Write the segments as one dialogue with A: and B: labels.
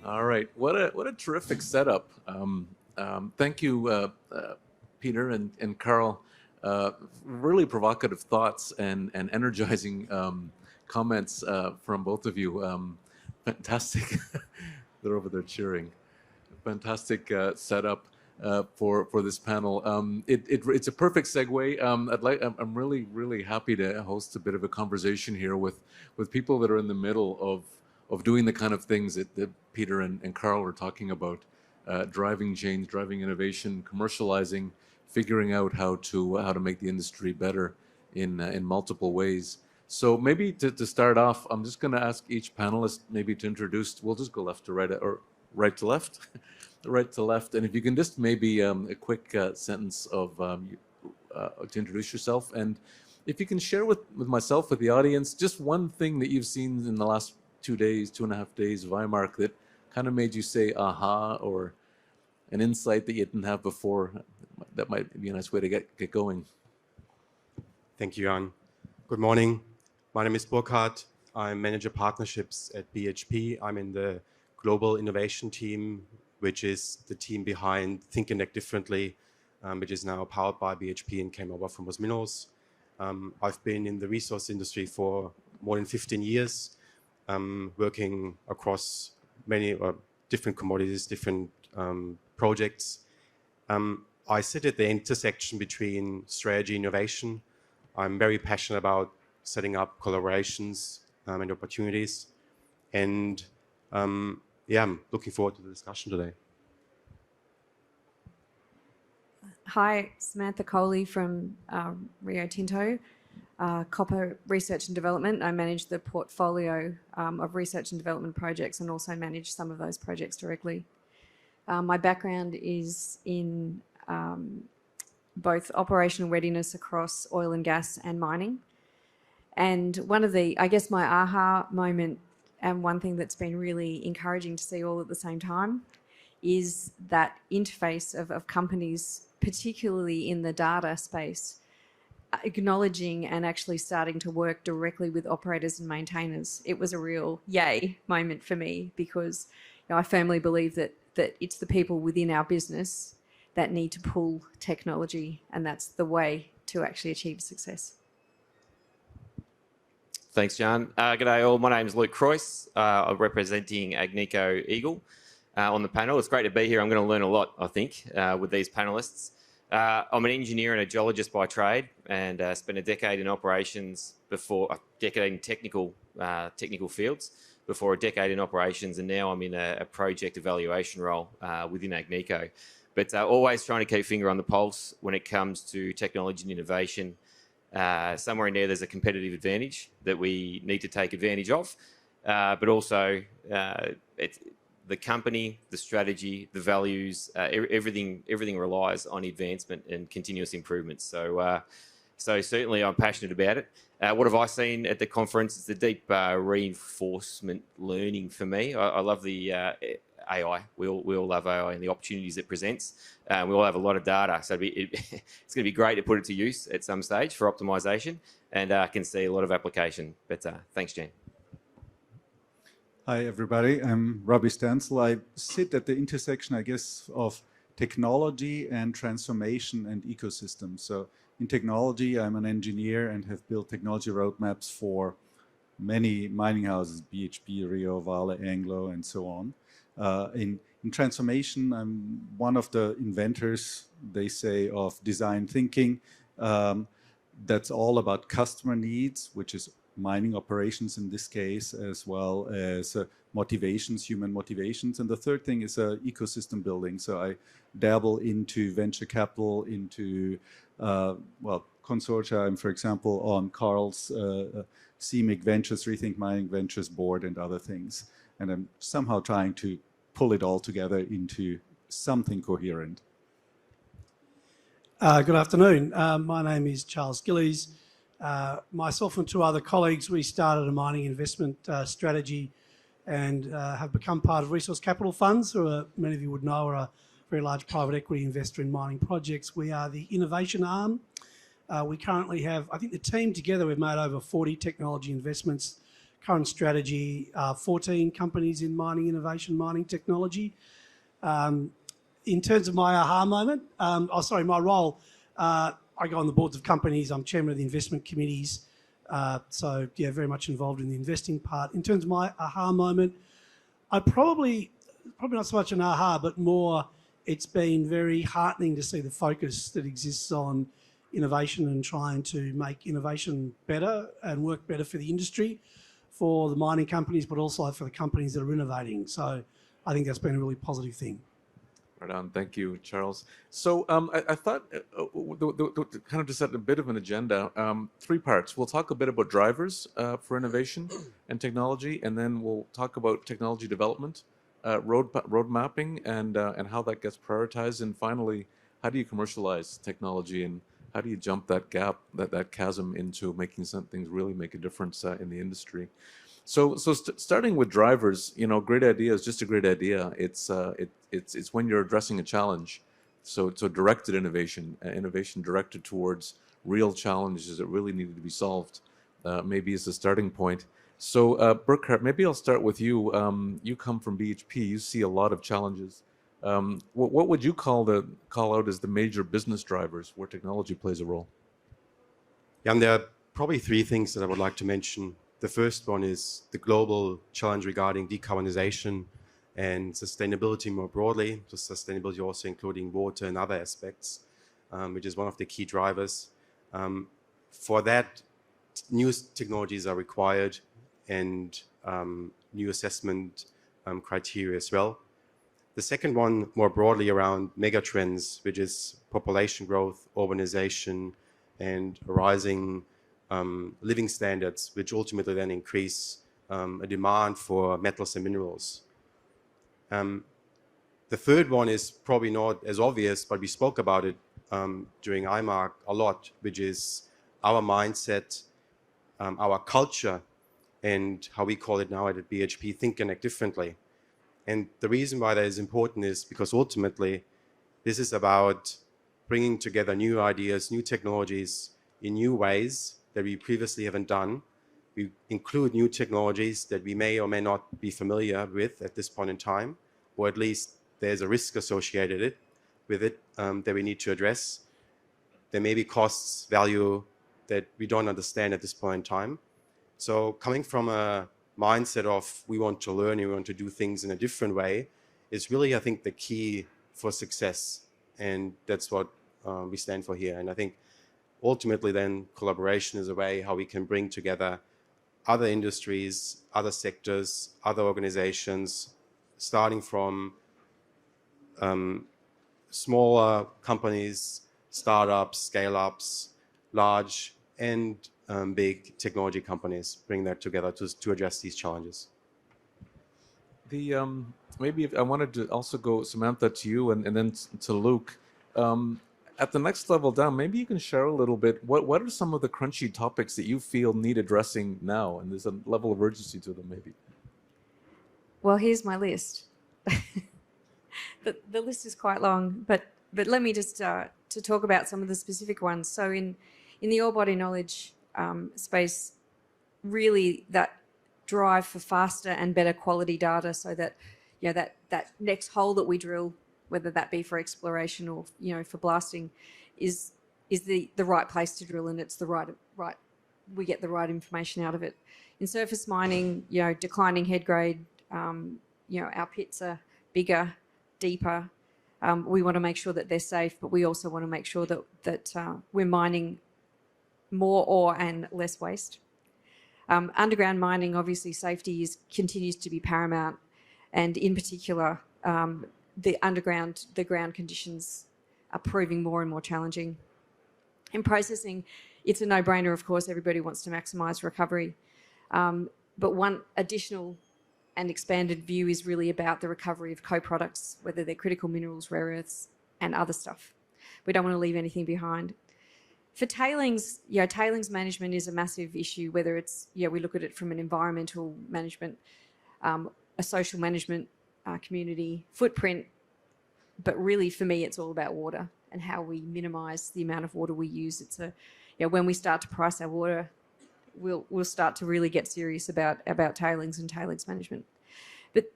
A: All right, what a terrific setup. Thank you, Peter and Carl. Really provocative thoughts and energizing comments from both of you. Fantastic. They're over there cheering. Fantastic setup for this panel. It's a perfect segue. I'm really happy to host a bit of a conversation here with people that are in the middle of doing the kind of things that Peter and Carl were talking about, driving change, driving innovation, commercializing, figuring out how to make the industry better in multiple ways. So maybe to start off, I'm just going to ask each panelist maybe to introduce. We'll just go left to right or right to left, right to left, and if you can just maybe a quick sentence of to introduce yourself, and if you can share with myself, with the audience, just one thing that you've seen in the last 2.5 days of IMARC that kind of made you say aha, or an insight that you didn't have before. That might be a nice way to get going.
B: Thank you, Jan. Good morning. My name is Burkhard. I'm Manager Partnerships at BHP. I'm in the Global Innovation Team, which is the team behind Think and Act Differently, which is now powered by BHP and came over from Minerals. I've been in the resource industry for more than 15 years, working across many different commodities, different projects. I sit at the intersection between strategy and innovation. I'm very passionate about setting up collaborations and opportunities. And yeah, I'm looking forward to the discussion today.
C: Hi, Samantha Coley from Rio Tinto, Copper Research and Development. I manage the portfolio of research and development projects and also manage some of those projects directly. My background is in both operational readiness across oil and gas and mining. And one of the, I guess my aha moment, and one thing that's been really encouraging to see all at the same time, is that interface of companies, particularly in the data space, acknowledging and actually starting to work directly with operators and maintainers. It was a real yay moment for me, because I firmly believe that it's the people within our business that need to pull technology, and that's the way to actually achieve success.
D: Thanks, Jan. G'day all, my name is Krois. I'm representing Agnico Eagle on the panel. It's great to be here. I'm going to learn a lot, I think, with these panellists. I'm an engineer and a geologist by trade, and spent a decade in operations before, a decade in technical fields, before a decade in operations, and now I'm in a project evaluation role within Agnico. But always trying to keep finger on the pulse when it comes to technology and innovation. Somewhere in there's a competitive advantage that we need to take advantage of, but also the company, the strategy, the values, everything relies on advancement and continuous improvement. So certainly I'm passionate about it. What have I seen at the conference? It's the deep reinforcement learning for me. I love the AI. We all love AI and the opportunities it presents. We all have a lot of data, so it's going to be great to put it to use at some stage for optimization, and I can see a lot of application. But thanks, Jen.
E: Hi, everybody. I'm Roby Stancel. I sit at the intersection, I guess, of technology and transformation and ecosystem. So in technology, I'm an engineer and have built technology roadmaps for many mining houses, BHP, Rio, Vale, Anglo, and so on. In transformation, I'm one of the inventors, they say, of design thinking. That's all about customer needs, which is mining operations in this case, as well as motivations, human motivations. And the third thing is ecosystem building. So I dabble into venture capital, into, consortia. I'm, for example, on Carl's CMIC Ventures, Rethink Mining Ventures board and other things. And I'm somehow trying to pull it all together into something coherent.
F: Good afternoon. My name is Charles Gillies. Myself and two other colleagues, we started a mining investment strategy and have become part of Resource Capital Funds, who many of you would know are a very large private equity investor in mining projects. We are the innovation arm. We currently have, I think the team together, we've made over 40 technology investments, current strategy, 14 companies in mining innovation, mining technology. In terms of my aha moment, my role, I go on the boards of companies. I'm chairman of the investment committees. So, yeah, very much involved in the investing part. In terms of my aha moment, I probably not so much an aha, but more it's been very heartening to see the focus that exists on innovation and trying to make innovation better and work better for the industry, for the mining companies, but also for the companies that are innovating. So I think that's been a really positive thing.
A: Right on. Thank you, Charles. So I thought kind of to set a bit of an agenda, 3 parts. We'll talk a bit about drivers for innovation and technology, and then we'll talk about technology development, road mapping, and how that gets prioritized. And finally, how do you commercialize technology, and how do you jump that gap, that chasm into making some things really make a difference in the industry? So starting with drivers, great idea is just a great idea. It's when you're addressing a challenge. So directed innovation directed towards real challenges that really needed to be solved, maybe is the starting point. So Burkhard, maybe I'll start with you. You come from BHP. You see a lot of challenges. What would you call out as the major business drivers where technology plays a role?
B: Yeah, and there are probably 3 things that I would like to mention. The first one is the global challenge regarding decarbonization and sustainability more broadly. So sustainability also including water and other aspects, which is one of the key drivers. For that, new technologies are required and new assessment criteria as well. The second one more broadly around megatrends, which is population growth, urbanization, and rising living standards, which ultimately then increase a demand for metals and minerals. The third one is probably not as obvious, but we spoke about it during IMARC a lot, which is our mindset, our culture, and how we call it now at BHP, think and act differently. And the reason why that is important is because ultimately this is about bringing together new ideas, new technologies in new ways that we previously haven't done. We include new technologies that we may or may not be familiar with at this point in time, or at least there's a risk associated with it that we need to address. There may be costs, value that we don't understand at this point in time. So coming from a mindset of we want to learn, we want to do things in a different way is really, I think, the key for success. And that's what we stand for here. And I think ultimately then collaboration is a way how we can bring together other industries, other sectors, other organizations, starting from smaller companies, startups, scale-ups, large and big technology companies, bring that together to address these challenges.
A: Maybe if I wanted to also go, Samantha, to you and then to Luke. At the next level down, maybe you can share a little bit, what are some of the crunchy topics that you feel need addressing now? And there's a level of urgency to them, maybe.
C: Well, here's my list. The list is quite long, but let me just to talk about some of the specific ones. So in the ore body knowledge space, really that drive for faster and better quality data, so that that next hole that we drill, whether that be for exploration or for blasting, is the right place to drill, and it's the right we get the right information out of it. In surface mining, declining head grade, our pits are bigger, deeper. We want to make sure that they're safe, but we also want to make sure that we're mining more ore and less waste. Underground mining, obviously, safety continues to be paramount, and in particular, the ground conditions are proving more and more challenging. In processing, it's a no-brainer, of course. Everybody wants to maximise recovery, but one additional and expanded view is really about the recovery of co-products, whether they're critical minerals, rare earths, and other stuff. We don't want to leave anything behind. For tailings, tailings management is a massive issue, whether it's, we look at it from an environmental management, a social management, community footprint, but really for me, it's all about water and how we minimise the amount of water we use. It's when we start to price our water, we'll start to really get serious about tailings and tailings management. But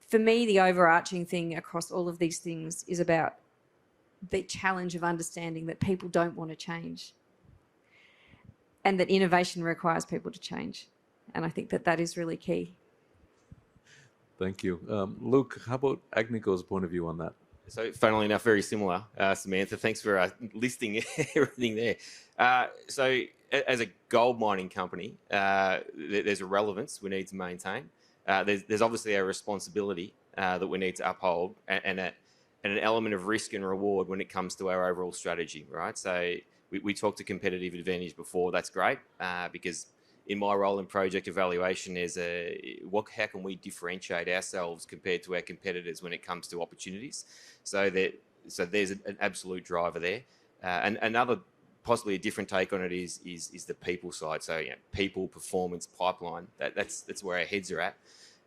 C: for me, the overarching thing across all of these things is about the challenge of understanding that people don't want to change, and that innovation requires people to change. And I think that is really key.
A: Thank you. Luke, how about Agnico's point of view on that?
D: So, funnily enough, very similar. Samantha, thanks for listing everything there. So, as a gold mining company, there's a relevance we need to maintain. There's obviously a responsibility that we need to uphold, and an element of risk and reward when it comes to our overall strategy, right? So, we talked to competitive advantage before. That's great because in my role in project evaluation, how can we differentiate ourselves compared to our competitors when it comes to opportunities? So there's an absolute driver there. And another, possibly a different take on it is the people side. So people, performance, pipeline. That's where our heads are at.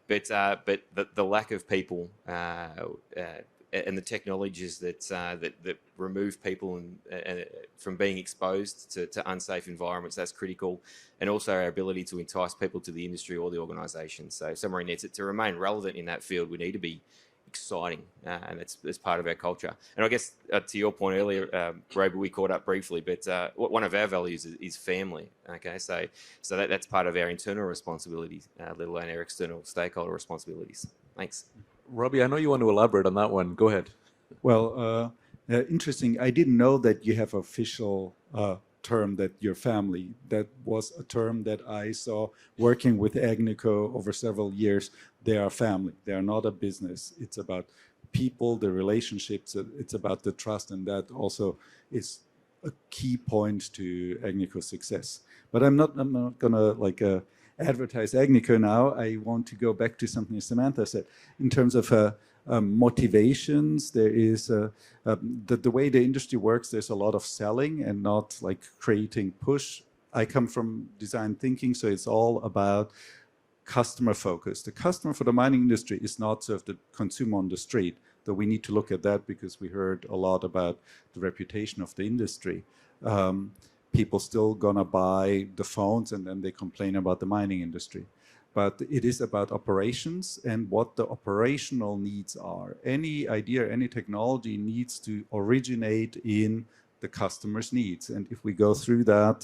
D: But the lack of people and the technologies that remove people and from being exposed to unsafe environments, that's critical. And also our ability to entice people to the industry or the organisation. So somewhere in there, to remain relevant in that field, we need to be exciting, and it's part of our culture. And I guess to your point earlier, Roby, we caught up briefly, but one of our values is family. Okay, so that's part of our internal responsibilities, let alone our external stakeholder responsibilities. Thanks.
A: Roby, I know you want to elaborate on that one. Go ahead.
E: Well, interesting. I didn't know that you have official term that your family. That was a term that I saw working with Agnico over several years. They are family. They are not a business. It's about people, the relationships. It's about the trust, and that also is a key point to Agnico's success. But I'm not gonna advertise Agnico now. I want to go back to something Samantha said in terms of motivations. There is the way the industry works. There's a lot of selling and not like creating push. I come from design thinking, so it's all about customer focus. The customer for the mining industry is not sort of the consumer on the street, though we need to look at that because we heard a lot about the reputation of the industry. People still gonna buy the phones and then they complain about the mining industry. But it is about operations and what the operational needs are. Any idea, any technology needs to originate in the customer's needs. And if we go through that,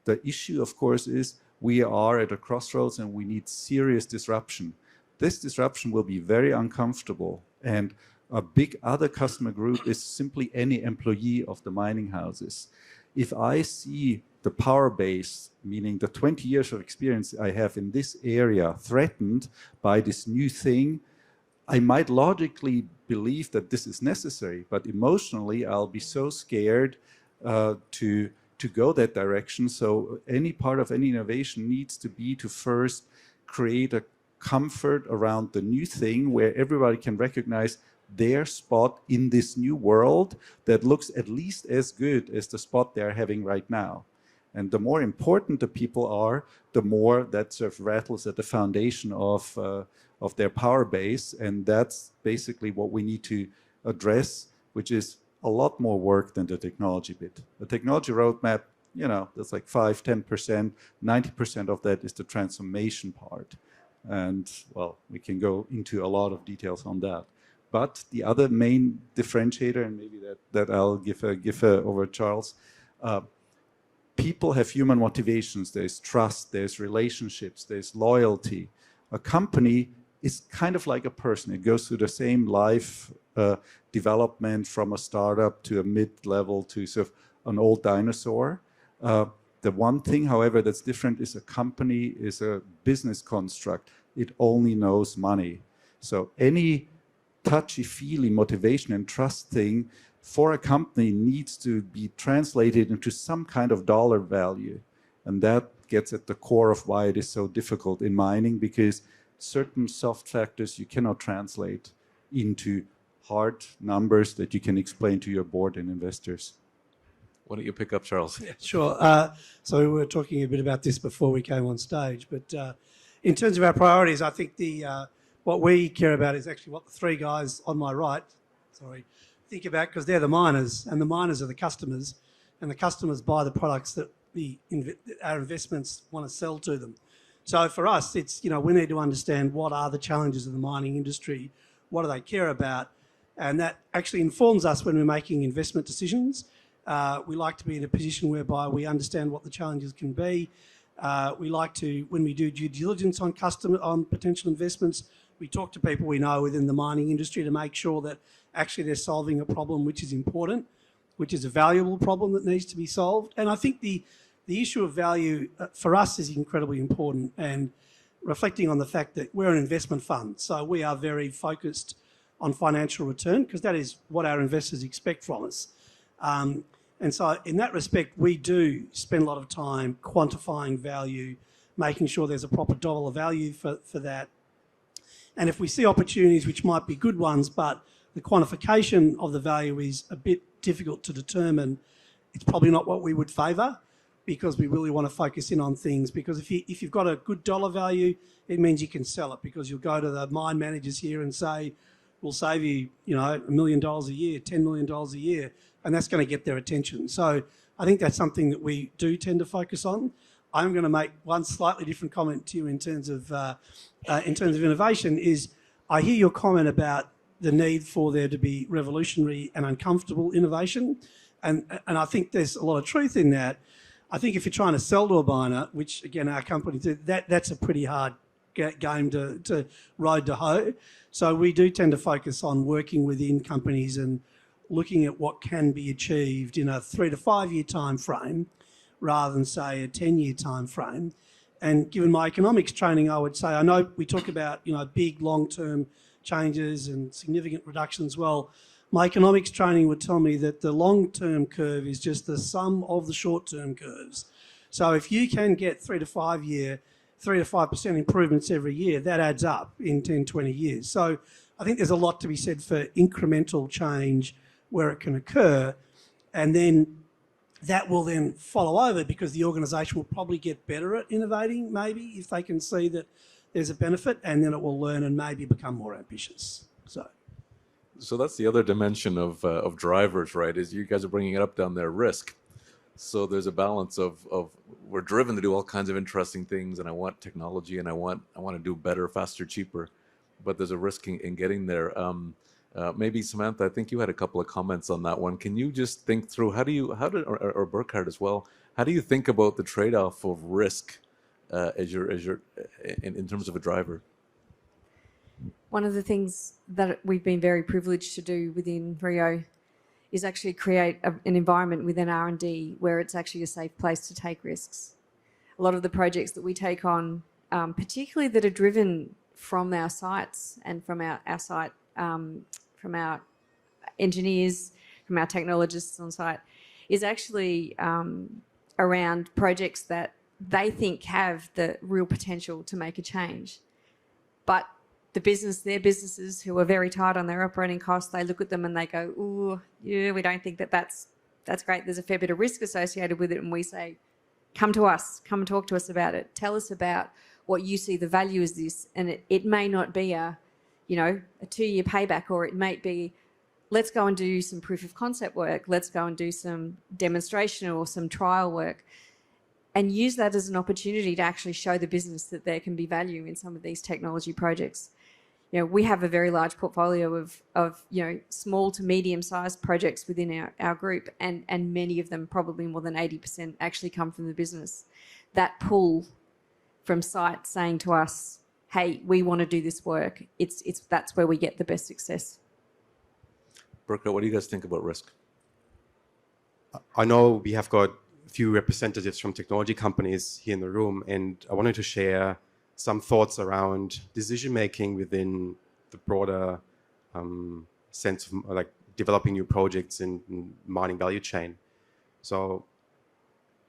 E: the issue, of course, is we are at a crossroads and we need serious disruption. This disruption will be very uncomfortable. And a big other customer group is simply any employee of the mining houses. If I see the power base, meaning the 20 years of experience I have in this area, threatened by this new thing, I might logically believe that this is necessary, but emotionally I'll be so scared to go that direction. So any part of any innovation needs to be to first create a comfort around the new thing where everybody can recognize their spot in this new world that looks at least as good as the spot they're having right now. And the more important the people are, the more that sort of rattles at the foundation of their power base. And that's basically what we need to address, which is a lot more work than the technology bit. The technology roadmap, that's like 5, 10%, 90% of that is the transformation part. And well, we can go into a lot of details on that. But the other main differentiator, and maybe that I'll give over Charles, people have human motivations. There's trust, there's relationships, there's loyalty. A company is kind of like a person. It goes through the same life development from a startup to a mid-level to sort of an old dinosaur. The one thing, however, that's different is a company is a business construct. It only knows money. So any touchy-feely motivation and trust thing for a company needs to be translated into some kind of dollar value. And that gets at the core of why it is so difficult in mining, because certain soft factors you cannot translate into hard numbers that you can explain to your board and investors.
A: Why don't you pick up, Charles?
F: Yeah, sure. So we were talking a bit about this before we came on stage, but in terms of our priorities, I think what we care about is actually what the three guys on my right, think about, because they're the miners, and the miners are the customers, and the customers buy the products that our investments want to sell to them. So for us, it's, we need to understand what are the challenges of the mining industry, what do they care about, and that actually informs us when we're making investment decisions. We like to be in a position whereby we understand what the challenges can be. We like to, when we do due diligence on potential investments, we talk to people we know within the mining industry to make sure that actually they're solving a problem which is important, which is a valuable problem that needs to be solved. And I think the issue of value for us is incredibly important, and reflecting on the fact that we're an investment fund, so we are very focused on financial return because that is what our investors expect from us. And so in that respect, we do spend a lot of time quantifying value, making sure there's a proper dollar value for that. And if we see opportunities which might be good ones, but the quantification of the value is a bit difficult to determine, it's probably not what we would favour, because we really want to focus in on things. Because if you've got a good dollar value, it means you can sell it, because you'll go to the mine managers here and say, we'll save you, $1 million a year, $10 million a year, and that's going to get their attention. So I think that's something that we do tend to focus on. I'm going to make one slightly different comment to you in terms of innovation. Is I hear your comment about the need for there to be revolutionary and uncomfortable innovation, and I think there's a lot of truth in that. I think if you're trying to sell to a miner, which again our company did, that's a pretty hard game to ride to hoe. So we do tend to focus on working within companies and looking at what can be achieved in a 3 to 5 year time frame, rather than say a 10-year time frame. And given my economics training, I would say, I know we talk about big long-term changes and significant reductions. Well, my economics training would tell me that the long-term curve is just the sum of the short-term curves. So if you can get 3 to 5% improvements every year, that adds up in 10, 20 years. So I think there's a lot to be said for incremental change where it can occur, and then that will then follow over, because the organisation will probably get better at innovating, maybe, if they can see that there's a benefit, and then it will learn and maybe become more ambitious.
A: So that's the other dimension of drivers, right? Is you guys are bringing it up down their risk. So there's a balance of we're driven to do all kinds of interesting things, and I want technology, and I want to do better, faster, cheaper, but there's a risk in getting there. Maybe Samantha, I think you had a couple of comments on that one. Can you just think through or Burkhard as well? How do you think about the trade-off of risk in terms of a driver?
C: One of the things that we've been very privileged to do within Rio is actually create an environment within R&D where it's actually a safe place to take risks. A lot of the projects that we take on, particularly that are driven from our sites and from our site, from our engineers, from our technologists on site, is actually around projects that they think have the real potential to make a change. But their businesses who are very tight on their operating costs, they look at them and they go, ooh, yeah, we don't think that's great. There's a fair bit of risk associated with it. And we say, come to us, come and talk to us about it. Tell us about what you see the value is this. And it may not be a 2-year payback, or it might be, let's go and do some proof of concept work. Let's go and do some demonstration or some trial work, and use that as an opportunity to actually show the business that there can be value in some of these technology projects. We have a very large portfolio of small to medium-sized projects within our group, and many of them, probably more than 80%, actually come from the business. That pull from site saying to us, hey, we want to do this work, that's where we get the best success.
A: Burkhard, what do you guys think about risk?
B: I know we have got a few representatives from technology companies here in the room, and I wanted to share some thoughts around decision-making within the broader sense of like developing new projects in mining value chain. So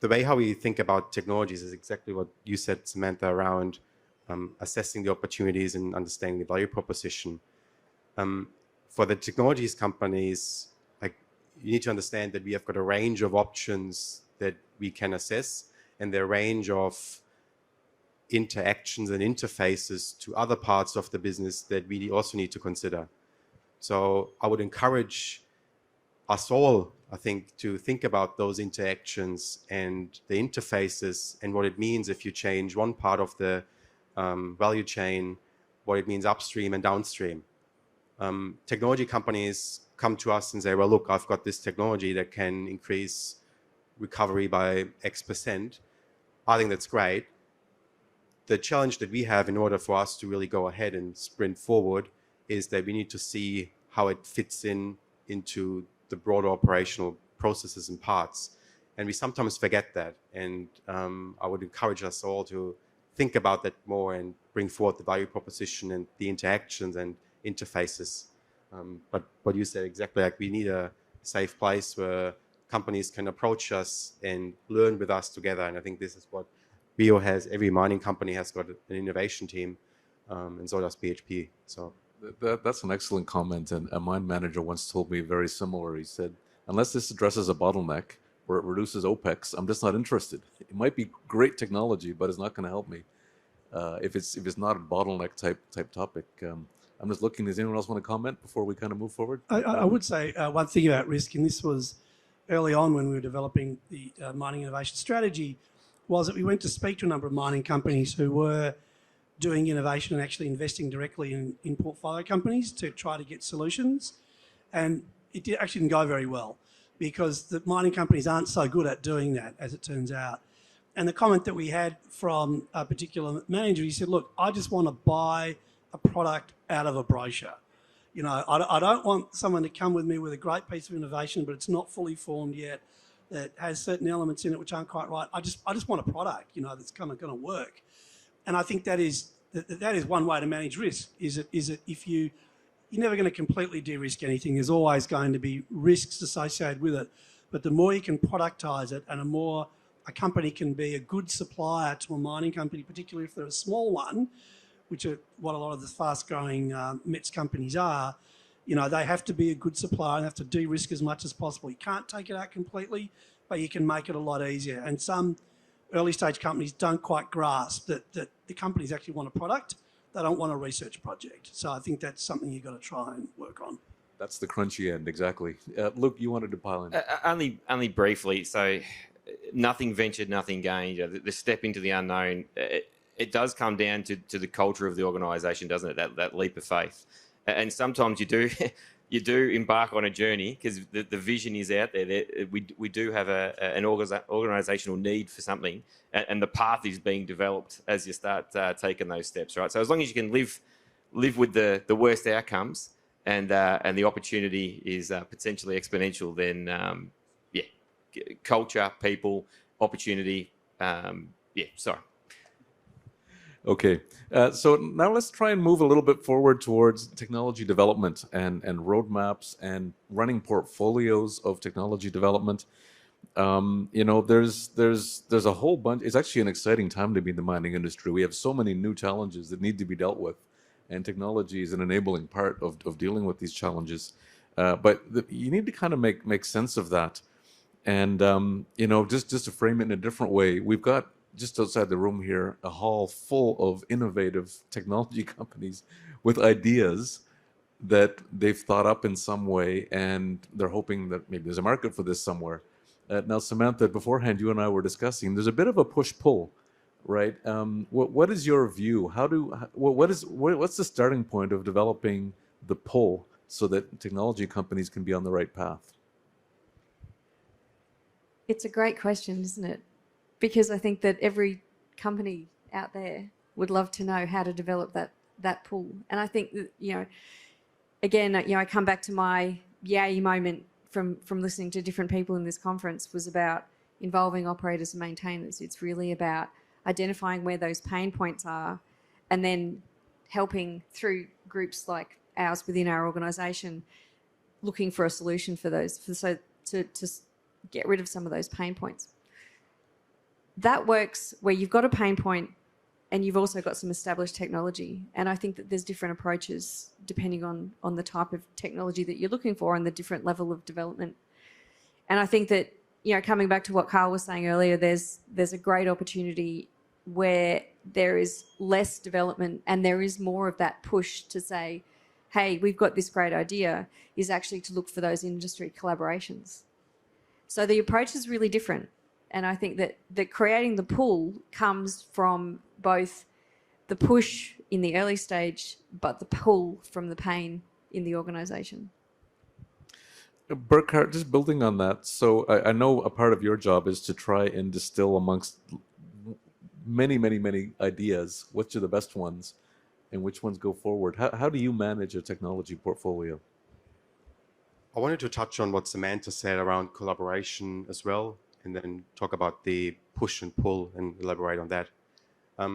B: the way how we think about technologies is exactly what you said, Samantha, around assessing the opportunities and understanding the value proposition. For the technologies companies, like, you need to understand that we have got a range of options that we can assess, and their range of interactions and interfaces to other parts of the business that we also need to consider. So I would encourage us all I think to think about those interactions and the interfaces and what it means if you change one part of the value chain, what it means upstream and downstream. Technology companies come to us and say, well, look, I've got this technology that can increase recovery by X%. I think that's great. The challenge that we have in order for us to really go ahead and sprint forward is that we need to see how it fits into the broader operational processes and parts. And we sometimes forget that. And I would encourage us all to think about that more and bring forward the value proposition and the interactions and interfaces. But what you said exactly, like we need a safe place where companies can approach us and learn with us together. And I think this is what Bio has. Every mining company has got an innovation team, and so does BHP. So
A: That's an excellent comment. And a mine manager once told me very similar. He said, unless this addresses a bottleneck or it reduces OPEX, I'm just not interested. It might be great technology, but it's not going to help me if it's not a bottleneck type topic. I'm just looking. Does anyone else want to comment before we kind of move forward?
F: I would say one thing about risk, and this was early on when we were developing the mining innovation strategy, was that we went to speak to a number of mining companies who were doing innovation and actually investing directly in portfolio companies to try to get solutions. And it actually didn't go very well because the mining companies aren't so good at doing that, as it turns out. And the comment that we had from a particular manager, he said, look, I just want to buy a product out of a brochure. You know, I don't want someone to come with me with a great piece of innovation, but it's not fully formed yet, that has certain elements in it which aren't quite right. I just want a product, you know, that's kind of going to work. And I think that is one way to manage risk. Is that if you're never going to completely de-risk anything. There's always going to be risks associated with it. But the more you can productize it, and the more a company can be a good supplier to a mining company, particularly if they're a small one, which are what a lot of the fast-growing METS companies are, you know, they have to be a good supplier and have to de-risk as much as possible. You can't take it out completely, but you can make it a lot easier. And some early-stage companies don't quite grasp that the companies actually want a product. They don't want a research project. So I think that's something you've got to try and work on.
A: That's the crunchy end, exactly. Luke, you wanted to pile in?
D: Only briefly. So nothing ventured, nothing gained. You know, the step into the unknown, it does come down to the culture of the organisation, doesn't it? That leap of faith. And sometimes you do embark on a journey because the vision is out there. We do have an organisational need for something, and the path is being developed as you start taking those steps, right? So as long as you can live with the worst outcomes and the opportunity is potentially exponential, then culture, people, opportunity, sorry.
A: Okay, so now let's try and move a little bit forward towards technology development and roadmaps and running portfolios of technology development. You know, there's a whole bunch. It's actually an exciting time to be in the mining industry. We have so many new challenges that need to be dealt with, and technology is an enabling part of dealing with these challenges. But you need to kind of make sense of that, and you know, just to frame it in a different way, we've got, just outside the room here, a hall full of innovative technology companies with ideas that they've thought up in some way, and they're hoping that maybe there's a market for this somewhere. Now, Samantha, beforehand, you and I were discussing, there's a bit of a push-pull, right? What is your view? What's the starting point of developing the pull so that technology companies can be on the right path?
C: It's a great question, isn't it? Because I think that every company out there would love to know how to develop that pool. And I think that, you know, again, you know, I come back to my yay moment from listening to different people in this conference was about involving operators and maintainers. It's really about identifying where those pain points are and then helping through groups like ours within our organisation, looking for a solution for those, to get rid of some of those pain points. That works where you've got a pain point and you've also got some established technology. And I think that there's different approaches depending on the type of technology that you're looking for and the different level of development. And I think that, you know, coming back to what Carl was saying earlier, there's a great opportunity where there is less development and there is more of that push to say, hey, we've got this great idea, is actually to look for those industry collaborations. So the approach is really different. And I think that creating the pool comes from both the push in the early stage, but the pull from the pain in the organisation.
A: Burkhard, just building on that. So I know a part of your job is to try and distill amongst many, many, many ideas, which are the best ones and which ones go forward. How do you manage a technology portfolio?
B: I wanted to touch on what Samantha said around collaboration as well, and then talk about the push and pull and elaborate on that. I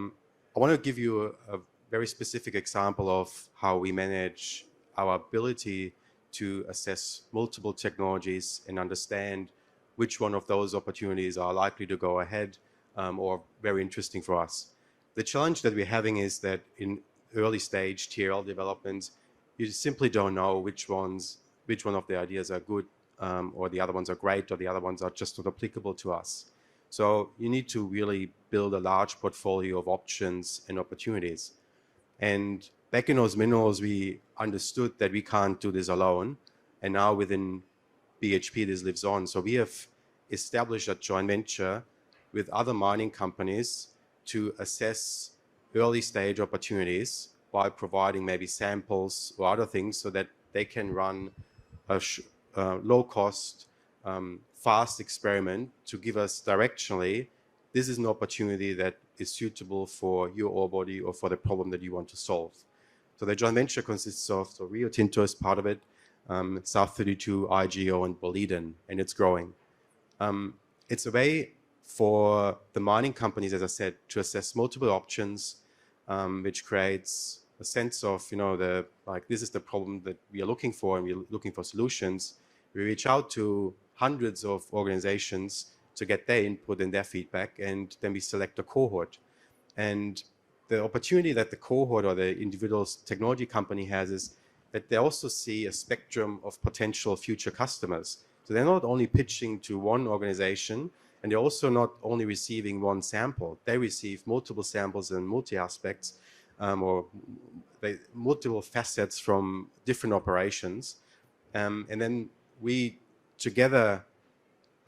B: want to give you a very specific example of how we manage our ability to assess multiple technologies and understand which one of those opportunities are likely to go ahead or very interesting for us. The challenge that we're having is that in early stage TRL development, you simply don't know which one of the ideas are good or the other ones are great or the other ones are just not applicable to us. So you need to really build a large portfolio of options and opportunities. And back in those minerals, we understood that we can't do this alone. And now within BHP, this lives on. So we have established a joint venture with other mining companies to assess early stage opportunities by providing maybe samples or other things so that they can run a low cost, fast experiment to give us directionally, this is an opportunity that is suitable for your ore body or for the problem that you want to solve. So the joint venture consists of, so Rio Tinto is part of it, South32, IGO, and Boliden, and it's growing. It's a way for the mining companies, as I said, to assess multiple options, which creates a sense of, this is the problem that we are looking for, and we're looking for solutions. We reach out to hundreds of organizations to get their input and their feedback, and then we select a cohort. And the opportunity that the cohort or the individual technology company has is that they also see a spectrum of potential future customers. So they're not only pitching to one organization, and they're also not only receiving one sample. They receive multiple samples and multi-aspects, or multiple facets from different operations. And then we together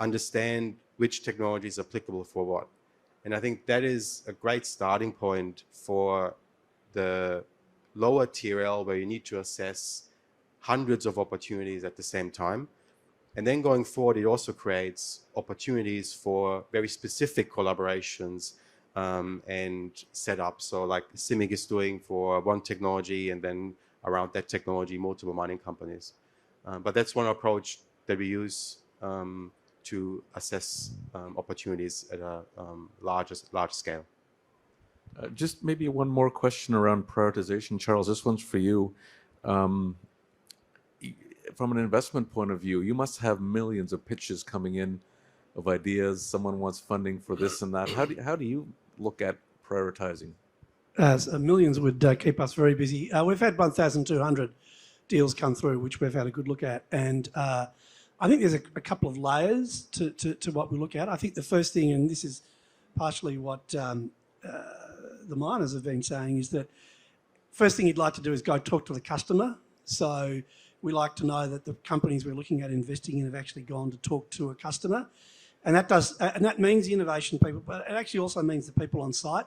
B: understand which technology is applicable for what. And I think that is a great starting point for the lower TRL, where you need to assess hundreds of opportunities at the same time. And then going forward, it also creates opportunities for very specific collaborations and setups. So like CIMIC is doing for one technology, and then around that technology, multiple mining companies. But that's one approach that we use to assess opportunities at a large scale.
A: Just maybe one more question around prioritization. Charles, this one's for you. From an investment point of view, you must have millions of pitches coming in of ideas. Someone wants funding for this and that. How do you look at prioritizing?
F: Millions would keep us very busy. We've had 1,200 deals come through, which we've had a good look at. And I think there's a couple of layers to what we look at. I think the first thing, and this is partially what the miners have been saying, is that first thing you'd like to do is go talk to the customer. So we like to know that the companies we're looking at investing in have actually gone to talk to a customer. And that means the innovation people, but it actually also means the people on site,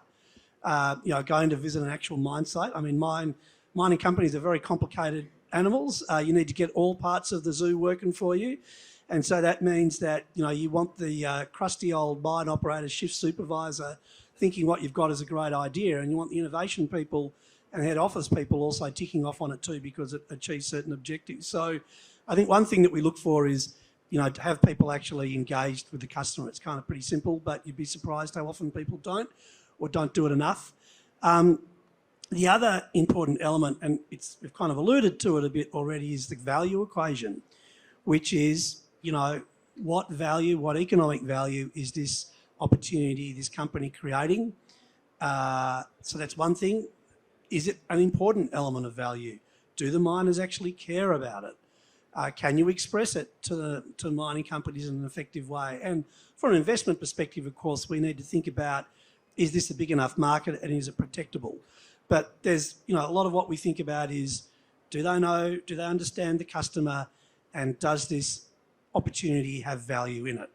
F: going to visit an actual mine site. I mean, mining companies are very complicated animals. You need to get all parts of the zoo working for you. And so that means that, you want the crusty old mine operator, shift supervisor, thinking what you've got is a great idea. And you want the innovation people and head office people also ticking off on it too, because it achieves certain objectives. So I think one thing that we look for is, to have people actually engaged with the customer. It's kind of pretty simple, but you'd be surprised how often people don't, or don't do it enough. The other important element, and we've kind of alluded to it a bit already, is the value equation, which is, what value, what economic value is this opportunity, this company creating? So that's one thing. Is it an important element of value? Do the miners actually care about it? Can you express it to mining companies in an effective way? And from an investment perspective, of course, we need to think about, is this a big enough market and is it protectable? But there's, a lot of what we think about is, do they understand the customer, and does this opportunity have value in it.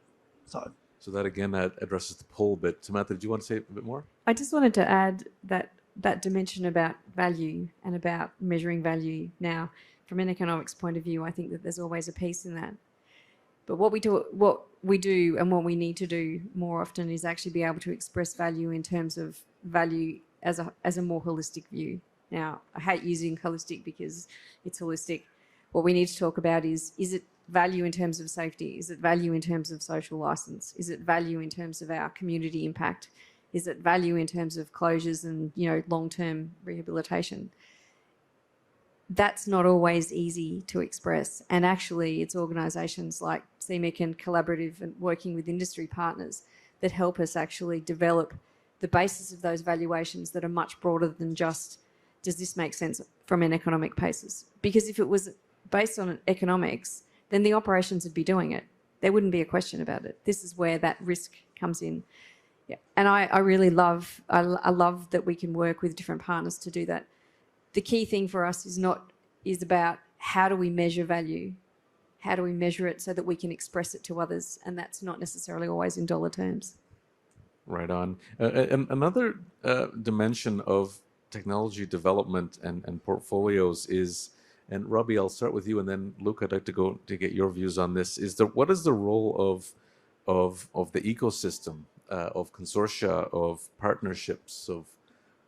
A: So that again, that addresses the pull bit. Samantha, did you want to say a bit more?
C: I just wanted to add that dimension about value and about measuring value. Now, from an economics point of view, I think that there's always a piece in that. But what we do and what we need to do more often is actually be able to express value in terms of value as a more holistic view. Now, I hate using holistic because it's holistic. What we need to talk about is it value in terms of safety? Is it value in terms of social license? Is it value in terms of our community impact? Is it value in terms of closures and, long-term rehabilitation? That's not always easy to express. And actually, it's organisations like CMIC and Collaborative and working with industry partners that help us actually develop the basis of those valuations that are much broader than just, does this make sense from an economic basis? Because if it was based on economics, then the operations would be doing it. There wouldn't be a question about it. This is where that risk comes in. Yeah. And I really love that we can work with different partners to do that. The key thing for us is about how do we measure value? How do we measure it so that we can express it to others? And that's not necessarily always in dollar terms. Right
A: on. Another dimension of technology development and portfolios is, and Roby, I'll start with you, and then Luke, I'd like to go to get your views on this. What is the role of the ecosystem, of consortia, of partnerships, of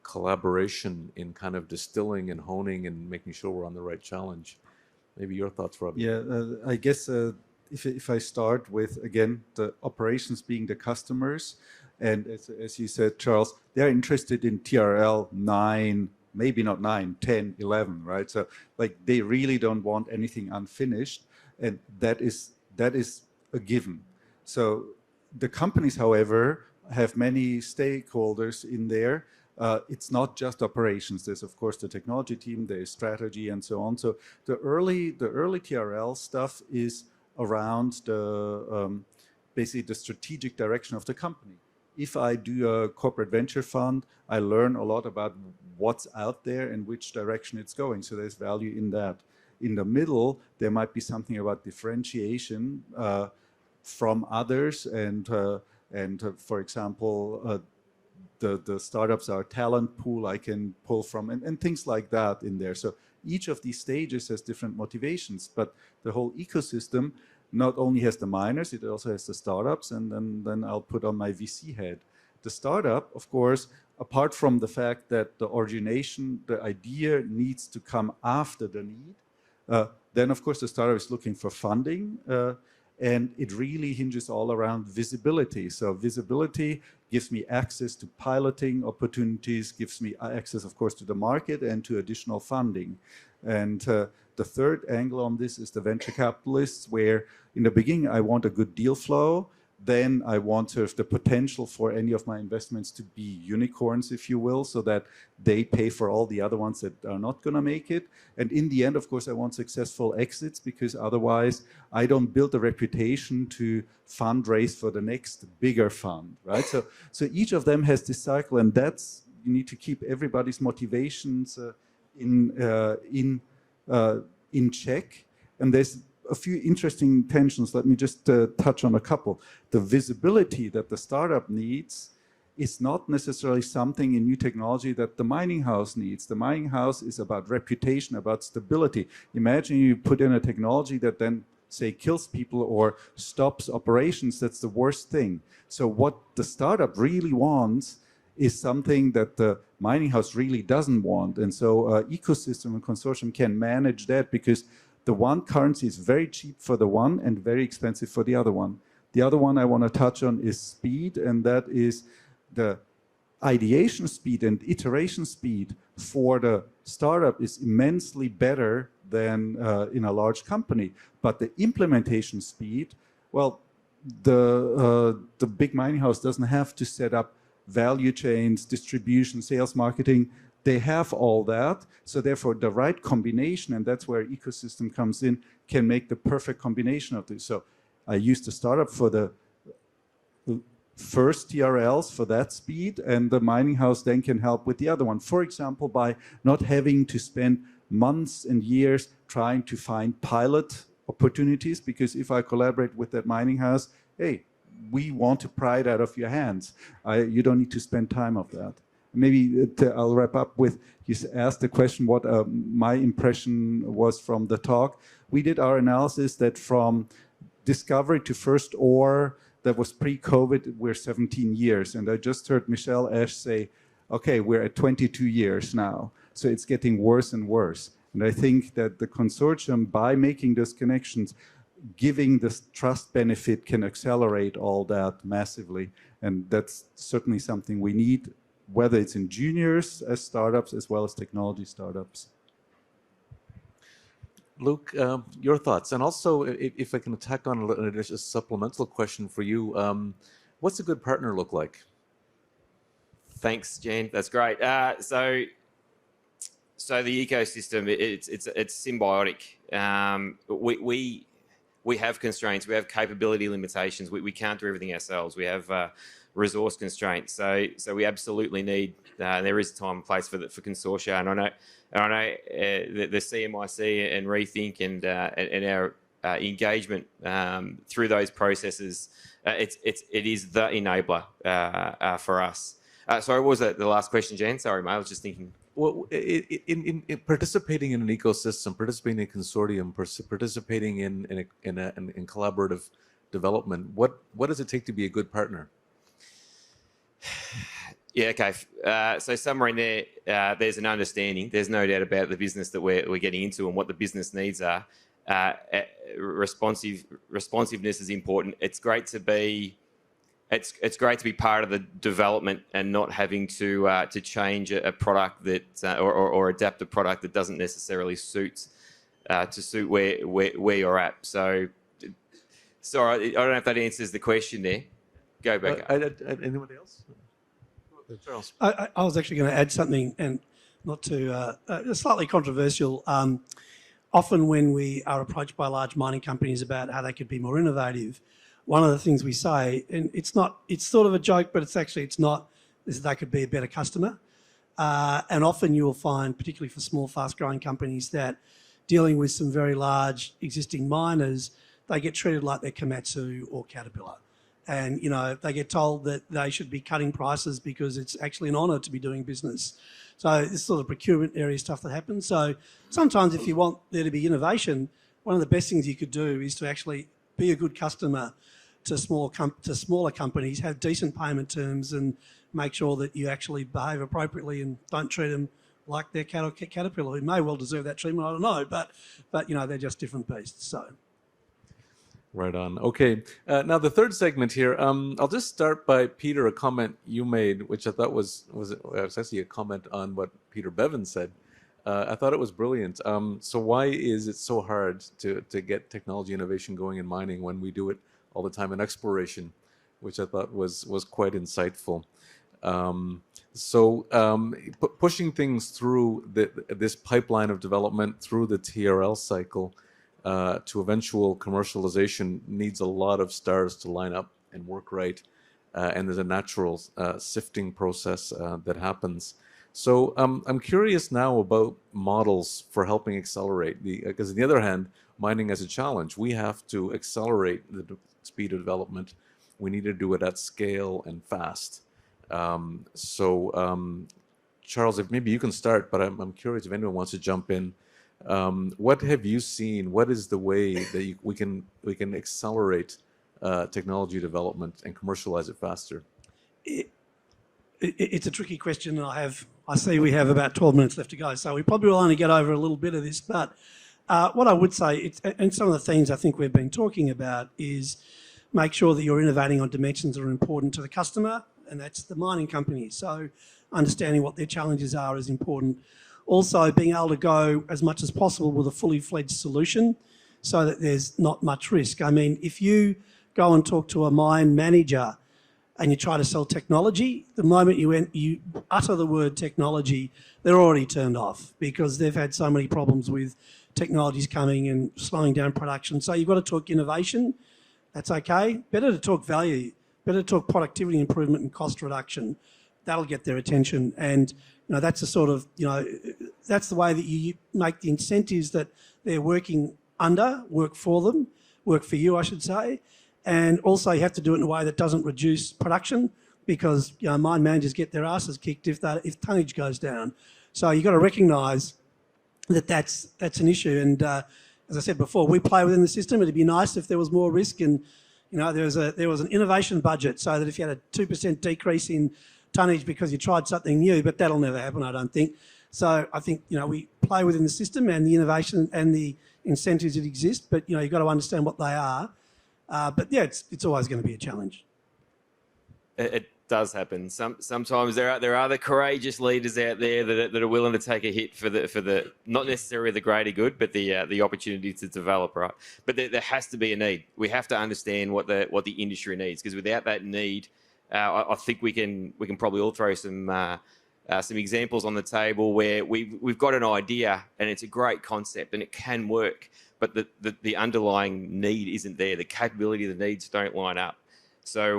A: collaboration in kind of distilling and honing and making sure we're on the right challenge? Maybe your thoughts, Roby.
E: Yeah, I guess if I start with, again, the operations being the customers, and as you said, Charles, they're interested in TRL 9, maybe not 9, 10, 11, right? So like they really don't want anything unfinished, and that is a given. So the companies, however, have many stakeholders in there. It's not just operations. There's of course the technology team, there's strategy, and so on. So the early TRL stuff is around basically the strategic direction of the company. If I do a corporate venture fund, I learn a lot about what's out there and which direction it's going. So there's value in that. In the middle, there might be something about differentiation from others, and for example, the startups are a talent pool I can pull from, and things like that in there. So each of these stages has different motivations, but the whole ecosystem not only has the miners, it also has the startups, and then I'll put on my VC head. The startup, of course, apart from the fact that the origination, the idea needs to come after the need, then of course the startup is looking for funding, and it really hinges all around visibility. So visibility gives me access to piloting opportunities, gives me access, of course, to the market and to additional funding. And the third angle on this is the venture capitalists, where in the beginning I want a good deal flow, then I want sort of the potential for any of my investments to be unicorns, if you will, so that they pay for all the other ones that are not going to make it. And in the end, of course, I want successful exits, because otherwise I don't build a reputation to fundraise for the next bigger fund, right? So each of them has this cycle, and that's, you need to keep everybody's motivations in check. And there's a few interesting tensions. Let me just touch on a couple. The visibility that the startup needs is not necessarily something in new technology that the mining house needs. The mining house is about reputation, about stability. Imagine you put in a technology that then, say, kills people or stops operations. That's the worst thing. So what the startup really wants is something that the mining house really doesn't want. And so ecosystem and consortium can manage that, because the one currency is very cheap for the one and very expensive for the other one. The other one I want to touch on is speed, and that is the ideation speed and iteration speed for the startup is immensely better than in a large company. But the implementation speed, well, the big mining house doesn't have to set up value chains, distribution, sales, marketing. They have all that, so therefore the right combination, and that's where ecosystem comes in, can make the perfect combination of this. So I used the startup for the first TRLs for that speed, and the mining house then can help with the other one. For example, by not having to spend months and years trying to find pilot opportunities, because if I collaborate with that mining house, hey, we want to pry it out of your hands. You don't need to spend time of that. Maybe I'll wrap up with, you asked the question what my impression was from the talk. We did our analysis that from discovery to first ore, that was pre-COVID, we're 17 years. And I just heard Michelle Ash say, okay, we're at 22 years now. So it's getting worse and worse. And I think that the consortium, by making those connections, giving this trust benefit, can accelerate all that massively. And that's certainly something we need, whether it's in juniors as startups as well as technology startups.
A: Luke, your thoughts, and also if I can tack on a supplemental question for you, what's a good partner look like?
D: Thanks, Jen. That's great. So the ecosystem, it's symbiotic. We have constraints. We have capability limitations. We can't do everything ourselves. We have resource constraints. So we absolutely need. There is a time and place for consortia, and I know the CMIC and Rethink and our engagement through those processes. It is the enabler for us. Sorry, what was that? The last question, Jan? Sorry, mate. I was just thinking.
A: Well, in participating in an ecosystem, participating in a consortium, participating in collaborative development, what does it take to be a good partner?
D: Yeah, okay. So somewhere in there, there's an understanding. There's no doubt about the business that we're getting into and what the business needs are. Responsiveness is important. It's great to be part of the development and not having to change a product that or adapt a product that doesn't necessarily suit where you're at. So, sorry, I don't know if that answers the question there. Go back.
A: Anybody else? Charles.
F: I was actually going to add something, and not to slightly controversial. Often when we are approached by large mining companies about how they could be more innovative, one of the things we say, and it's sort of a joke, but it's not, is they could be a better customer. And often you will find, particularly for small, fast-growing companies, that dealing with some very large existing miners, they get treated like they're Komatsu or Caterpillar. And, they get told that they should be cutting prices because it's actually an honour to be doing business. So this sort of procurement area stuff that happens. So sometimes if you want there to be innovation, one of the best things you could do is to actually be a good customer to smaller companies, have decent payment terms, and make sure that you actually behave appropriately and don't treat them like they're Caterpillar, who may well deserve that treatment, I don't know, but they're just different beasts. So.
A: Right on. Okay. Now the third segment here. I'll just start by Peter, a comment you made, which I thought was actually a comment on what Peter Bevan said. I thought it was brilliant. So why is it so hard to get technology innovation going in mining when we do it all the time in exploration, which I thought was quite insightful. Pushing things through this pipeline of development through the TRL cycle to eventual commercialization needs a lot of stars to line up and work right, and there's a natural sifting process that happens. So I'm curious now about models for helping accelerate because on the other hand, mining has a challenge. We have to accelerate the speed of development. We need to do it at scale and fast. Charles, if maybe you can start, but I'm curious if anyone wants to jump in. What have you seen? What is the way that we can accelerate technology development and commercialize it faster?
F: It's a tricky question, and I see we have about 12 minutes left to go, so we probably will only get over a little bit of this. But what I would say, and some of the themes I think we've been talking about, is make sure that you're innovating on dimensions that are important to the customer, and that's the mining company. So understanding what their challenges are is important. Also, being able to go as much as possible with a fully fledged solution so that there's not much risk. I mean, if you go and talk to a mine manager and you try to sell technology, the moment you utter the word technology, they're already turned off because they've had so many problems with technologies coming and slowing down production. So you've got to talk innovation. That's okay. Better to talk value. Better to talk productivity improvement and cost reduction. That'll get their attention. And that's the sort of, that's the way that you make the incentives that they're working under, work for them, work for you, I should say. And also you have to do it in a way that doesn't reduce production, because mine managers get their asses kicked if tonnage goes down. So you've got to recognise that that's an issue. And as I said before, we play within the system. It'd be nice if there was more risk, and there was an innovation budget, so that if you had a 2% decrease in tonnage because you tried something new, but that'll never happen, I don't think. So I think we play within the system and the innovation and the incentives that exist, but you've got to understand what they are. But yeah, it's always going to be a challenge.
D: It does happen. Sometimes there are the courageous leaders out there that are willing to take a hit for the not necessarily the greater good, but the opportunity to develop, right? But there has to be a need. We have to understand what the industry needs, because without that need, I think we can probably all throw some examples on the table where we've got an idea and it's a great concept and it can work, but the underlying need isn't there. The capability of the needs don't line up. So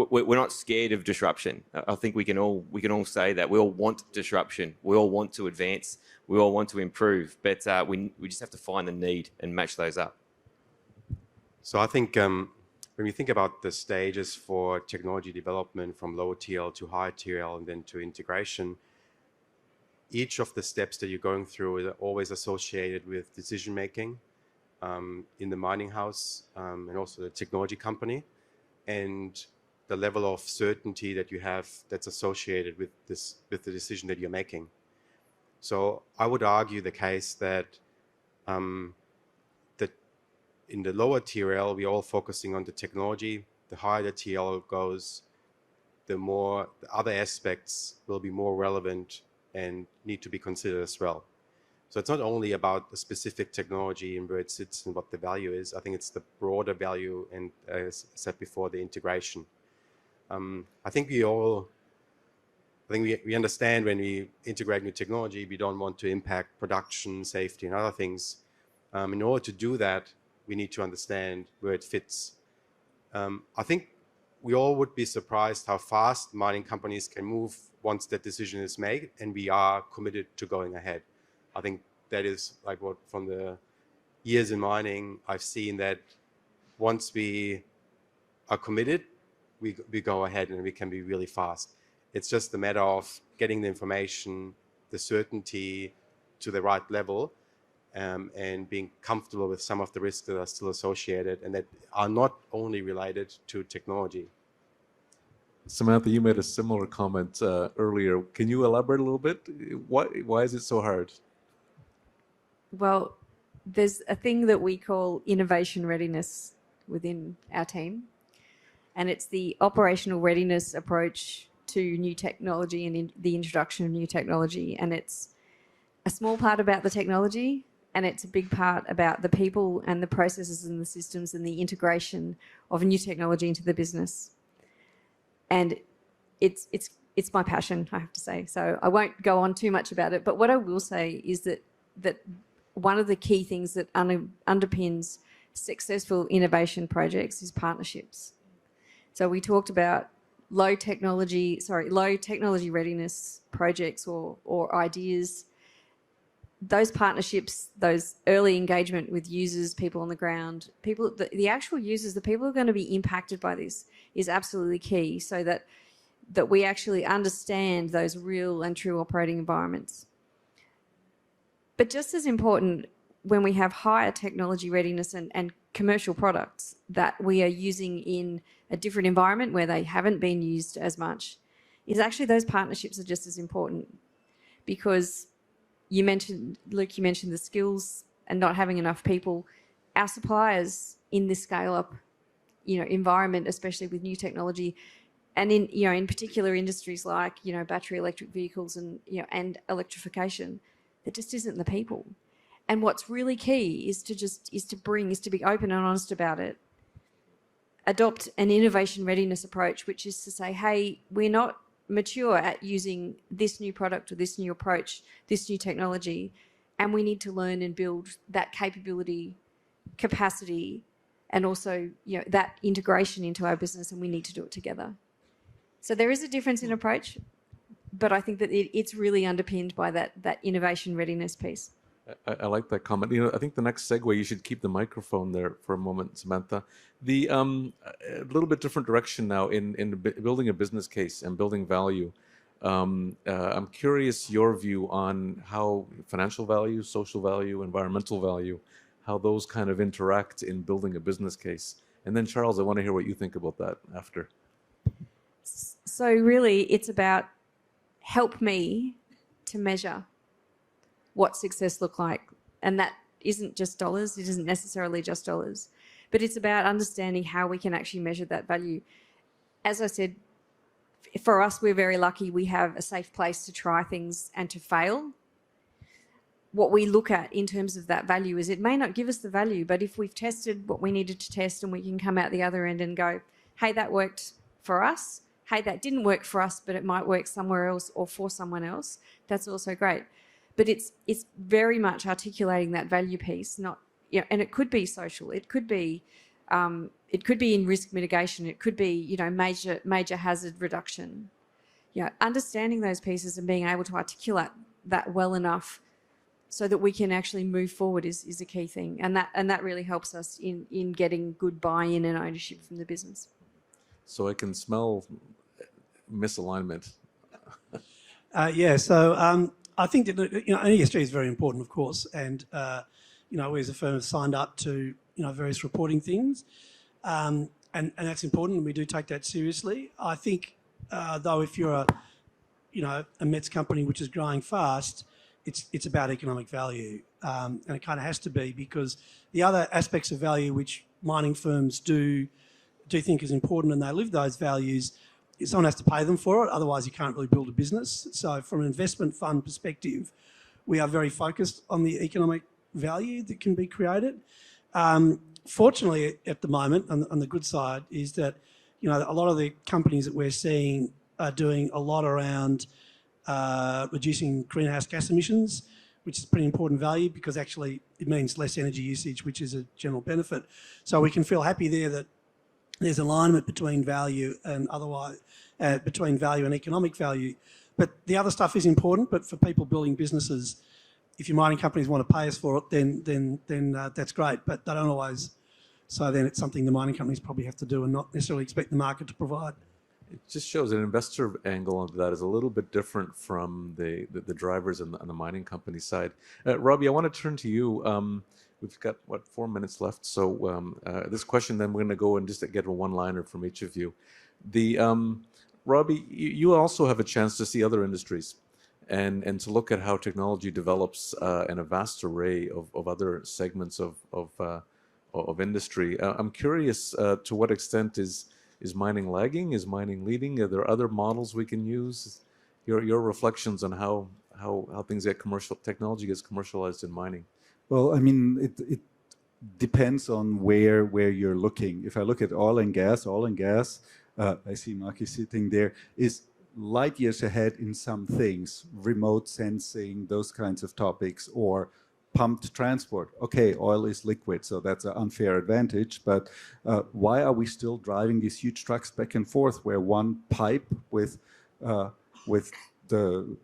D: we're not scared of disruption. I think we can all say that. We all want disruption. We all want to advance. We all want to improve. But we just have to find the need and match those up.
B: So I think when we think about the stages for technology development from low TL to high TL and then to integration, each of the steps that you're going through is always associated with decision making in the mining house and also the technology company, and the level of certainty that you have that's associated with the decision that you're making. So I would argue the case that in the lower TRL, we're all focusing on the technology. The higher the TL goes, the more the other aspects will be more relevant and need to be considered as well. So it's not only about the specific technology and where it sits and what the value is. I think it's the broader value and, as I said before, the integration. I think we understand when we integrate new technology, we don't want to impact production, safety, and other things. In order to do that, we need to understand where it fits. I think we all would be surprised how fast mining companies can move once that decision is made, and we are committed to going ahead. I think that is like what from the years in mining, I've seen that once we are committed, we go ahead and we can be really fast. It's just a matter of getting the information, the certainty to the right level, and being comfortable with some of the risks that are still associated and that are not only related to technology.
A: Samantha, you made a similar comment earlier. Can you elaborate a little bit? Why is it so hard?
C: Well, there's a thing that we call innovation readiness within our team, and it's the operational readiness approach to new technology and the introduction of new technology. And it's a small part about the technology, and it's a big part about the people and the processes and the systems and the integration of new technology into the business. And it's my passion, I have to say. So I won't go on too much about it. But what I will say is that one of the key things that underpins successful innovation projects is partnerships. So we talked about low technology readiness projects or ideas. Those partnerships, those early engagement with users, people on the ground, the actual users, the people who are going to be impacted by this is absolutely key, so that we actually understand those real and true operating environments. But just as important, when we have higher technology readiness and commercial products that we are using in a different environment where they haven't been used as much, is actually those partnerships are just as important. Because Luke, you mentioned the skills and not having enough people. Our suppliers in this scale-up, environment, especially with new technology, and in particular industries like battery electric vehicles and electrification, there just isn't the people. And what's really key is to be open and honest about it. Adopt an innovation readiness approach, which is to say, hey, we're not mature at using this new product or this new approach, this new technology, and we need to learn and build that capability, capacity, and also that integration into our business, and we need to do it together. So there is a difference in approach, but I think that it's really underpinned by that innovation readiness piece.
A: I like that comment. You know, I think the next segue, you should keep the microphone there for a moment, Samantha. The a little bit different direction now in building a business case and building value. I'm curious your view on how financial value, social value, environmental value, how those kind of interact in building a business case. And then Charles, I want to hear what you think about that after.
C: So really, it's about help me to measure what success look like. And that isn't just dollars, it isn't necessarily just dollars, but it's about understanding how we can actually measure that value. As I said, for us, we're very lucky we have a safe place to try things and to fail. What we look at in terms of that value is it may not give us the value, but if we've tested what we needed to test and we can come out the other end and go, hey, that worked for us, hey, that didn't work for us, but it might work somewhere else or for someone else, that's also great. But it's very much articulating that value piece, not, you know, and it could be social, it could be in risk mitigation, it could be, you know, major hazard reduction. You know, understanding those pieces and being able to articulate that well enough so that we can actually move forward is a key thing, and that really helps us in getting good buy-in and ownership from the business.
A: So I can smell misalignment.
F: So I think that, you know, ESG is very important, of course, and you know, we as a firm have signed up to, you know, various reporting things, and that's important, and we do take that seriously. I think though, if you're a Mets company which is growing fast, it's about economic value, and it kind of has to be, because the other aspects of value which mining firms do think is important, and they live those values, someone has to pay them for it, otherwise you can't really build a business. So from an investment fund perspective, we are very focused on the economic value that can be created. Fortunately, at the moment, on the good side, is that, you know, a lot of the companies that we're seeing are doing a lot around reducing greenhouse gas emissions, which is a pretty important value, because actually it means less energy usage, which is a general benefit. So we can feel happy there that there's alignment between value and otherwise, between value and economic value. But the other stuff is important, but for people building businesses, if your mining companies want to pay us for it, then that's great, but they don't always. So then it's something the mining companies probably have to do and not necessarily expect the market to provide.
A: It just shows an investor angle of that is a little bit different from the drivers on the mining company side. Robbie, I want to turn to you. We've got, 4 minutes left. So this question, then we're going to go and just get a one-liner from each of you. Robbie, you also have a chance to see other industries and to look at how technology develops in a vast array of other segments of industry. I'm curious to what extent is mining lagging? Is mining leading? Are there other models we can use? Your reflections on how things get technology gets commercialized in mining.
E: Well, I mean, it depends on where you're looking. If I look at oil and gas, I see Maki sitting there, is light years ahead in some things, remote sensing, those kinds of topics, or pumped transport. Okay, oil is liquid, so that's an unfair advantage, but why are we still driving these huge trucks back and forth where one pipe with the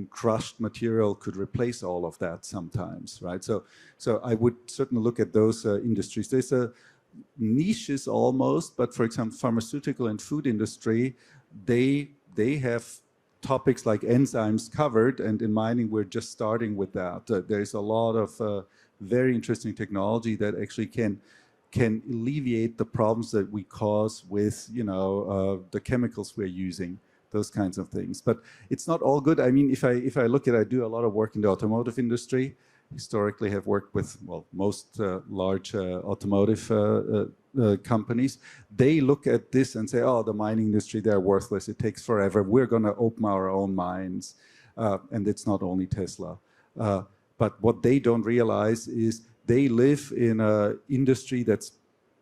E: crushed material could replace all of that sometimes, right? So I would certainly look at those industries. There's niches almost, but for example, pharmaceutical and food industry, they have topics like enzymes covered, and in mining we're just starting with that. There's a lot of very interesting technology that actually can alleviate the problems that we cause with, you know, the chemicals we're using, those kinds of things. But it's not all good. I mean, if I look at, I do a lot of work in the automotive industry. Historically have worked with, well, most large automotive companies. They look at this and say, oh, the mining industry, they're worthless. It takes forever. We're going to open our own mines. And it's not only Tesla. But what they don't realize is they live in an industry that's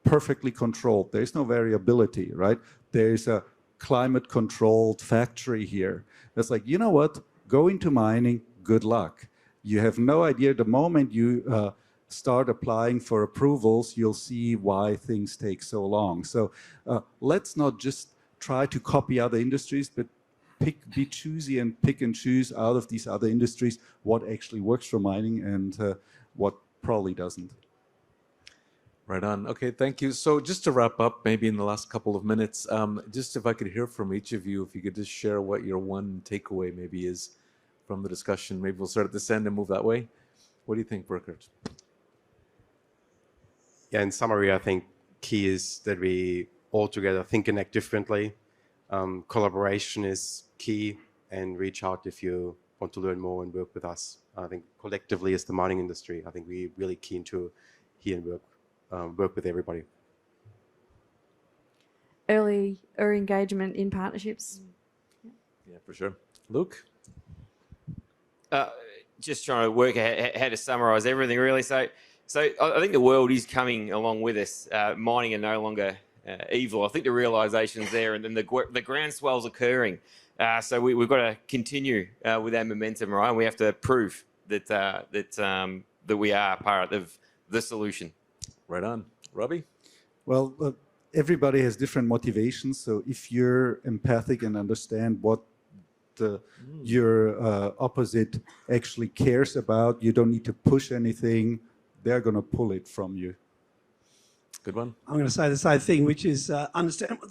E: perfectly controlled. There's no variability, right? There's a climate-controlled factory here. That's like, you know what? Go into mining, good luck. You have no idea. The moment you start applying for approvals, you'll see why things take so long. So let's not just try to copy other industries, but be choosy and pick and choose out of these other industries what actually works for mining and what probably doesn't.
A: Right on. Okay, thank you. So just to wrap up, maybe in the last couple of minutes, just if I could hear from each of you, if you could just share what your one takeaway maybe is from the discussion. Maybe we'll start at this end and move that way. What do you think, Burkhard?
B: Yeah, in summary, I think key is that we all together think and act differently. Collaboration is key, and reach out if you want to learn more and work with us. I think collectively as the mining industry, I think we're really keen to hear and work with everybody.
C: Early engagement in partnerships.
A: Yeah, for sure. Luke?
D: Just trying to work out how to summarise everything, really. So I think the world is coming along with us. Mining are no longer evil. I think the realisation's there, and then the groundswell's occurring. So we've got to continue with our momentum, right? We have to prove that we are part of the solution.
A: Right on. Roby?
E: Well, everybody has different motivations. So if you're empathic and understand what your opposite actually cares about, you don't need to push anything. They're going to pull it from you.
A: Good one.
F: I'm going to say the same thing, which is understand what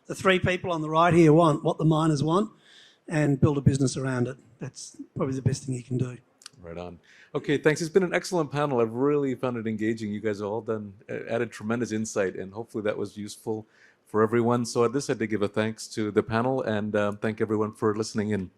F: the three people on the right here want, what the miners want, and build a business around it. That's probably the best thing you can do.
A: Right on. Okay, thanks. It's been an excellent panel. I've really found it engaging. You guys have all added tremendous insight, and hopefully that was useful for everyone. So at this, I had to give a thanks to the panel and thank everyone for listening in.